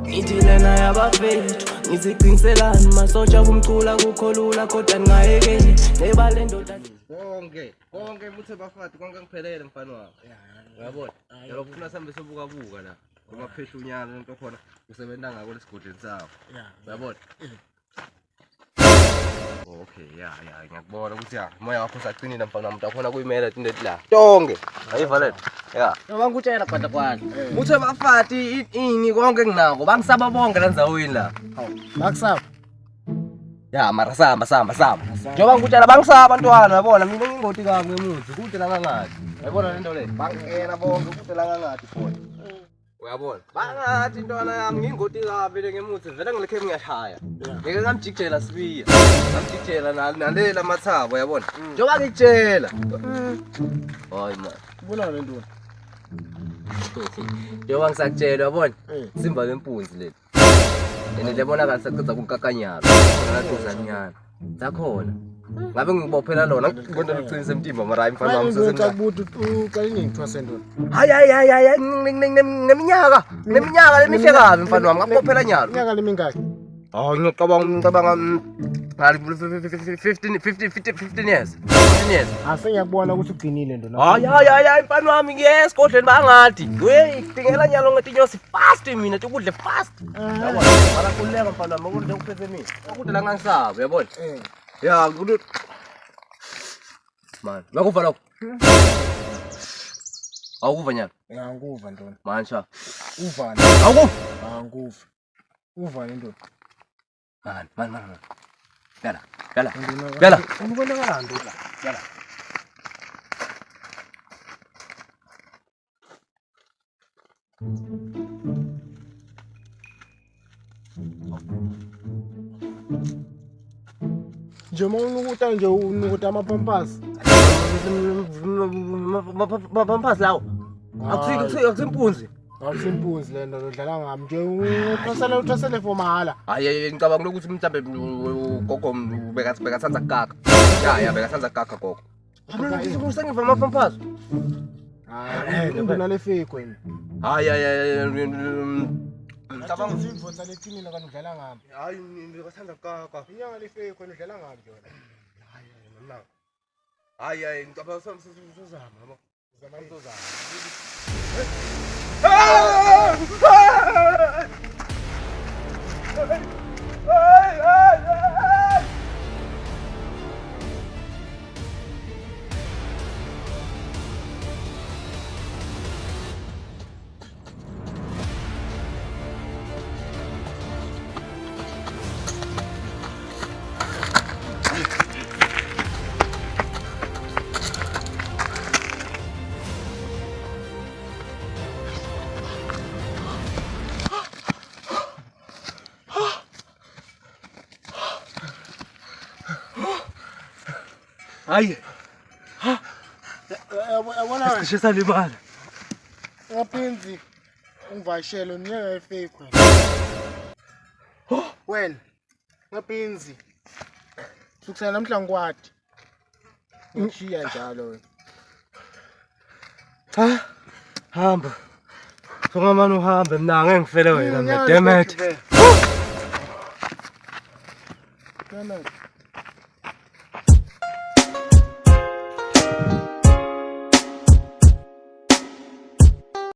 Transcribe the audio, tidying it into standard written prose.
Ngithi lena yabafethu ngiziqiniselani masotsha kumcula kukholula kodwa ngingayekeli nebale ndoda konke muthe bafati konke ngiphelele mfana wami uyabona yalo kufuna sambe sobuka la uma phehla unyana lento khona usebenza ngako lesigodini sakho uyabona okay ngiyakubona ukuthi moya wakho usaqinile mfana wami utakhona kuyimela into la tonke ayiva lento Ngakutshela kwanda muthe bafati ini konke nginako bangisaba bonke la ndzawini la Bakusaba mara samba njengoba ngikutshela bangisaba abantwana yabona mina ngingoti kabi ngemuthi kude la ngangadi yabona lento le bangena bonke kude la ngangadi khona uyabona bangathi intwana yami ngingoti kabi le ngemuthi vele ngilekhe ngiyashaya ngeke ngamjikjela sibiya ngamjikjela nalela mathabo yabona njengoba ngikutshela hayi man ubona lento njengoba ngisakutshela yabona simba lempunzi leli yena lebonakala saqedza kunkakanyalo khona laduzanyana zakhona ngabe ngibophela lona ngikwenda liqinise emtimba mara hayi mfana wami sesencabuthi uqale ngithwase ntona hayi neminyaka lemihle kabi mfana wami ngabophela nyalo inyaka lemingaki ngicabanga 15 years ngiyakubona ukuthi ugcinile ntona hayi mfana wami ngiyes esigodleni bangathi we idingela nyalo ngetinyosi fast mina ukudle fast yabona mara kuleka mfana wami ukudle kuphethe mina ukudle la ngangisaba yabona kulo man bakuva lokho awukuva nyalo ngikuva ntona mansha uvana awukuva ngikuva uvana ntona man Bella ubonakala ntona Bella njengoba unukuta nje unukuta amapampasi Pampasi lawo akusimpunzi awusimpunzi le nto udlala ngami nje uthwasele for mahala hayi ngicabanga ukuthi mhlambe gogo bekathanza kukaka bekathanza kukaka gogo usengiva amapampasi into nale fake wena hayi ngicabanga izimvotha lethini kanti udlala ngami hayi bekathanza kukaka inyanga le fake wena udlala ngami yona hayi ngicabanga sozama yabo uzama hayi yabona sishisa libala ngaphinzi ungivashele unyaka efake wena ngaphinzi sukusela namhla ngikwadi ngishiya njalo wena hamba songamani uhambe mina ngeke ngifele wena damn it